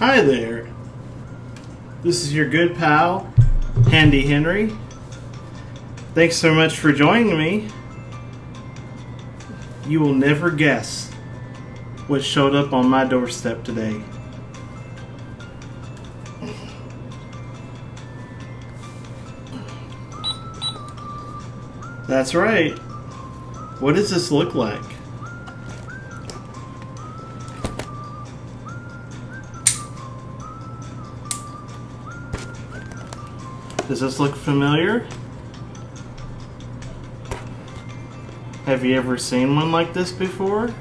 Hi there. This is your good pal, Handy Henry. Thanks so much for joining me. You will never guess what showed up on my doorstep today. That's right. What does this look like? Does this look familiar? Have you ever seen one like this before?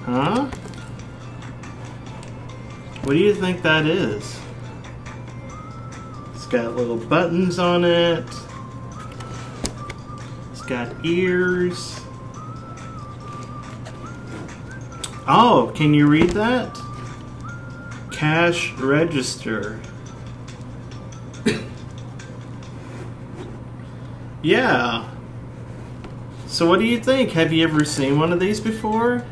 Huh? What do you think that is? It's got little buttons on it. It's got ears. Oh, can you read that? Cash Register. Yeah. So what do you think? Have you ever seen one of these before?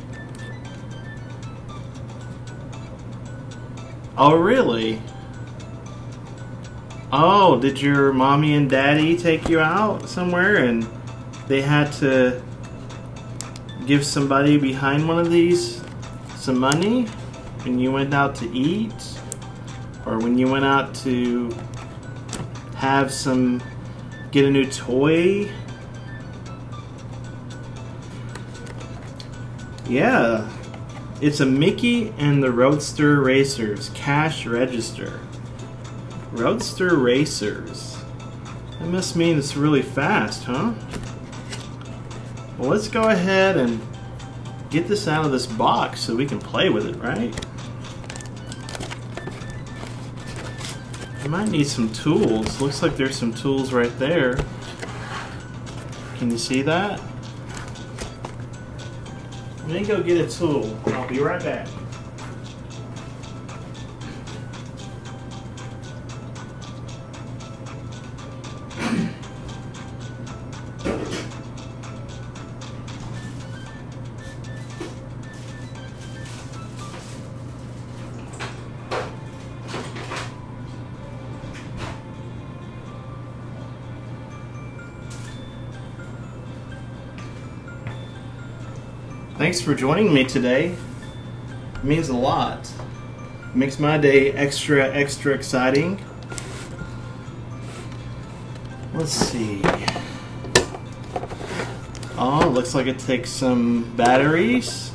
Oh, really? Oh, did your mommy and daddy take you out somewhere and they had to give somebody behind one of these some money when you went out to eat? Or when you went out to get a new toy? Yeah. It's a Mickey and the Roadster Racers Cash Register. Roadster Racers. That must mean it's really fast, huh? Well, let's go ahead and get this out of this box so we can play with it, right? I might need some tools. Looks like there's some tools right there. Can you see that? Let me go get a tool. I'll be right back. Thanks for joining me today. It means a lot. It makes my day extra exciting. Let's see. Oh, it looks like it takes some batteries.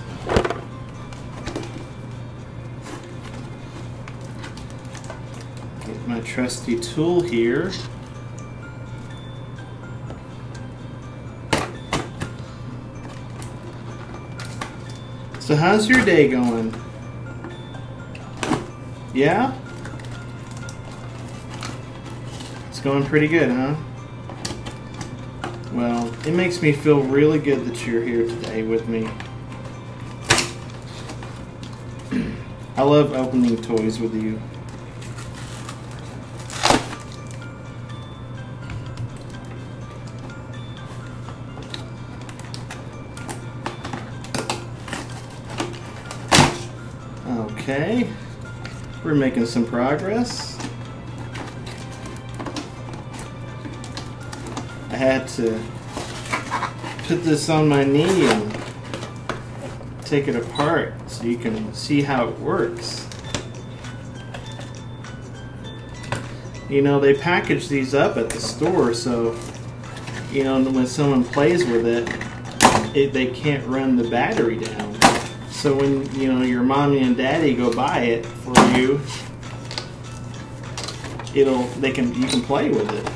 Get my trusty tool here. So how's your day going? Yeah? It's going pretty good, huh? Well, it makes me feel really good that you're here today with me. I love opening toys with you. Okay, we're making some progress. I had to put this on my knee and take it apart so you can see how it works. You know, they package these up at the store so, you know, when someone plays with it, they can't run the battery down. So when, you know, your mommy and daddy go buy it for you, you can play with it.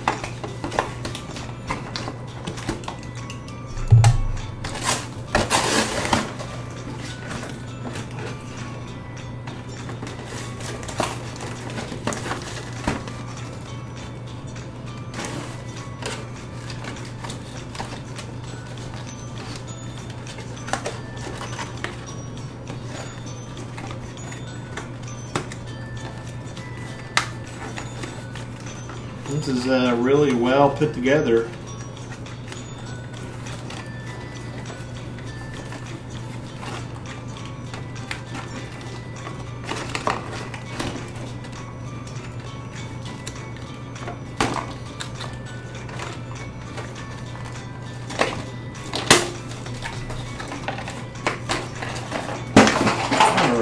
This is really well put together.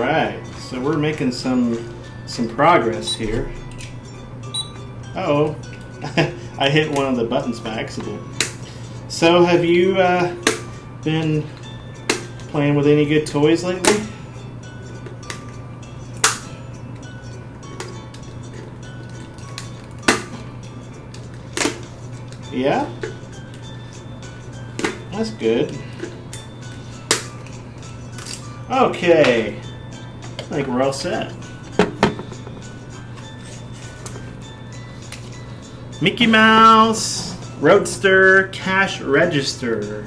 Alright, so we're making some progress here. Uh-oh, I hit one of the buttons by accident. So have you been playing with any good toys lately? Yeah? That's good. Okay, I think we're all set. Mickey Mouse Roadster Cash Register.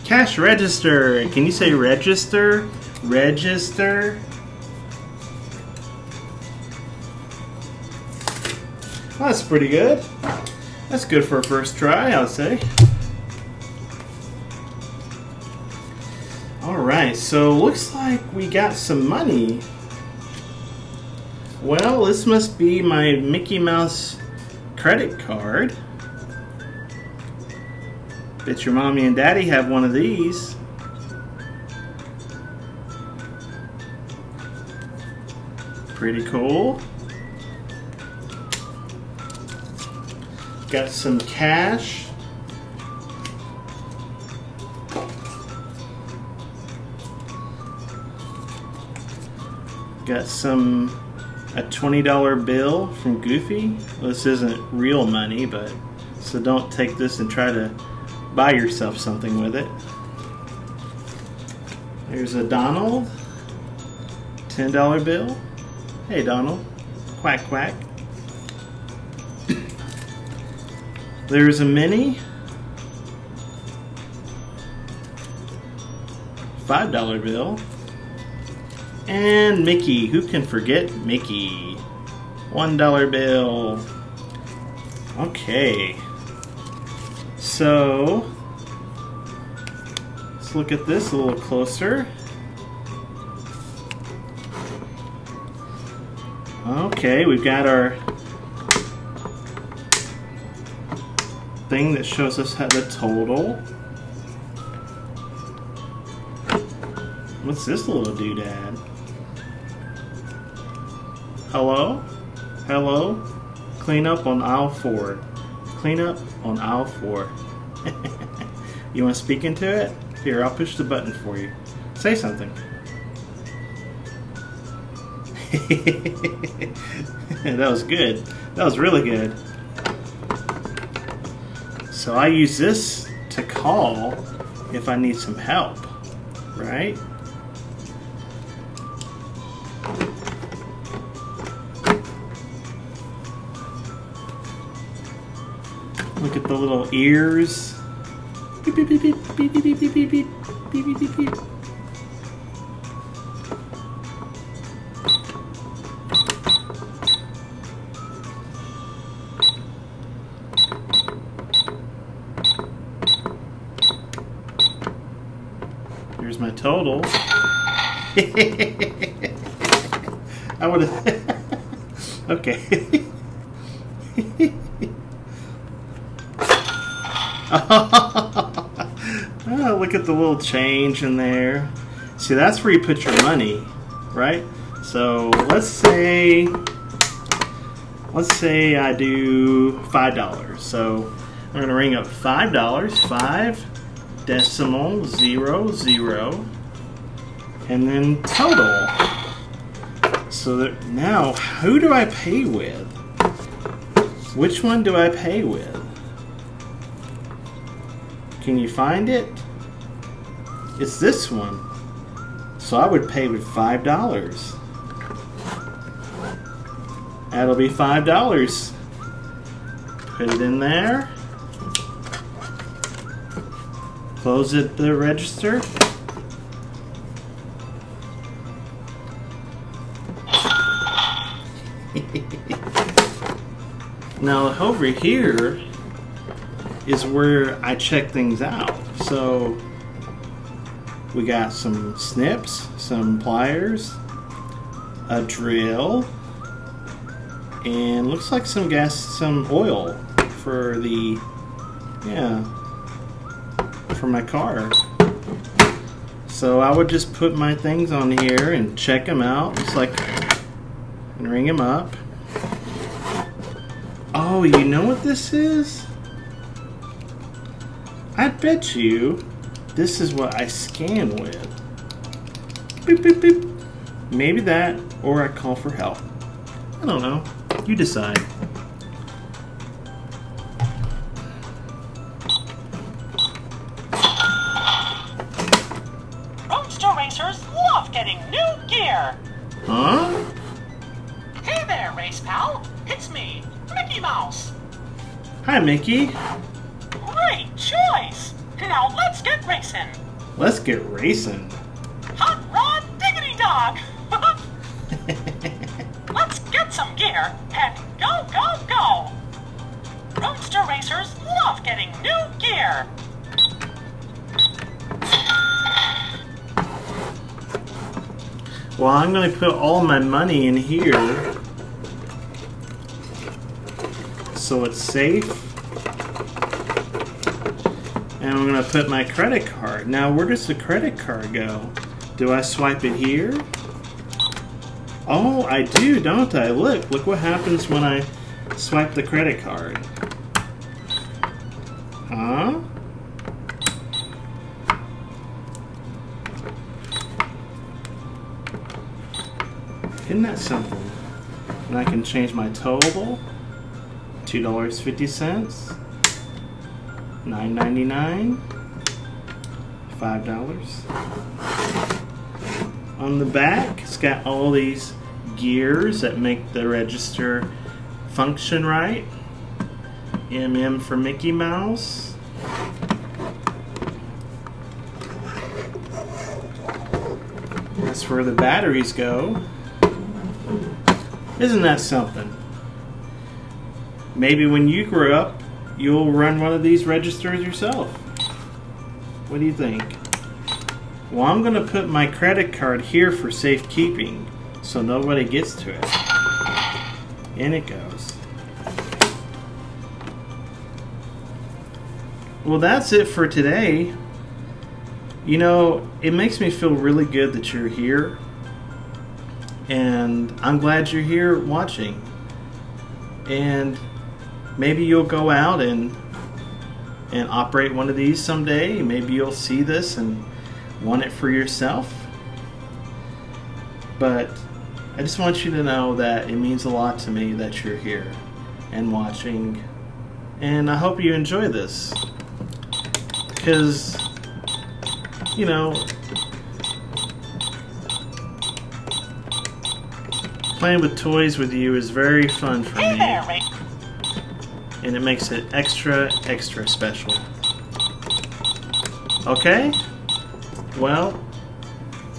Cash Register. Can you say register? Register. Well, that's pretty good. That's good for a first try, I would say. Alright, so looks like we got some money. Well, this must be my Mickey Mouse credit card. Bet your mommy and daddy have one of these. Pretty cool. Got some cash. Got a $20 bill from Goofy. Well, this isn't real money, but so don't take this and try to buy yourself something with it. There's a Donald, $10 bill. Hey Donald, quack quack. There's a Minnie, $5 bill. And Mickey, who can forget Mickey? $1 bill. Okay. So, let's look at this a little closer. Okay, we've got our thing that shows us how the total. What's this little doodad? Hello? Hello? Clean up on aisle 4. Clean up on aisle 4. You want to speak into it? Here, I'll push the button for you. Say something. That was good. That was really good. So I use this to call if I need some help, right? Look at the little ears. Beep, beep, beep, beep, beep, beep, beep, beep, beep, beep, beep, beep, beep. Here's my total. I would have. Okay. Oh, look at the little change in there. See, that's where you put your money, right? So let's say I do $5. So I'm going to ring up $5, 5.00, and then total. So that now, who do I pay with? Which one do I pay with? Can you find it? It's this one. So I would pay with $5. That'll be $5. Put it in there. Close it, the register. Now over here is where I check things out. So we got some snips, some pliers, a drill, and looks like some gas, some oil for for my car. So I would just put my things on here and check them out, just like, and ring them up. Oh, you know what this is? I bet you this is what I scan with. Beep, beep, beep. Maybe that, or I call for help. I don't know. You decide. Roadster Racers love getting new gear. Huh? Hey there, race pal. It's me, Mickey Mouse. Hi, Mickey. Great choice. Now let's get racing. Let's get racing. Hot rod diggity dog. Let's get some gear and go, go, go. Roadster Racers love getting new gear. Well, I'm going to put all my money in here so it's safe. And I'm going to put my credit card. Now, where does the credit card go? Do I swipe it here? Oh, I do, don't I? Look what happens when I swipe the credit card. Huh? Isn't that something? And I can change my total. $2.50. $9.99. $5. On the back, it's got all these gears that make the register function right. MM for Mickey Mouse. That's where the batteries go. Isn't that something? Maybe when you grow up, you'll run one of these registers yourself. What do you think? Well, I'm going to put my credit card here for safekeeping so nobody gets to it. In it goes. Well, that's it for today. You know, it makes me feel really good that you're here. And I'm glad you're here watching. And maybe you'll go out and operate one of these someday. Maybe you'll see this and want it for yourself. But I just want you to know that it means a lot to me that you're here and watching. And I hope you enjoy this. Because, you know, playing with toys with you is very fun for me. And it makes it extra, extra special. Okay? Well,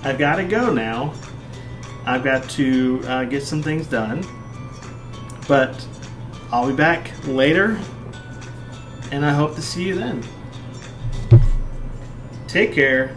I've got to go now. I've got to get some things done. But I'll be back later. And I hope to see you then. Take care.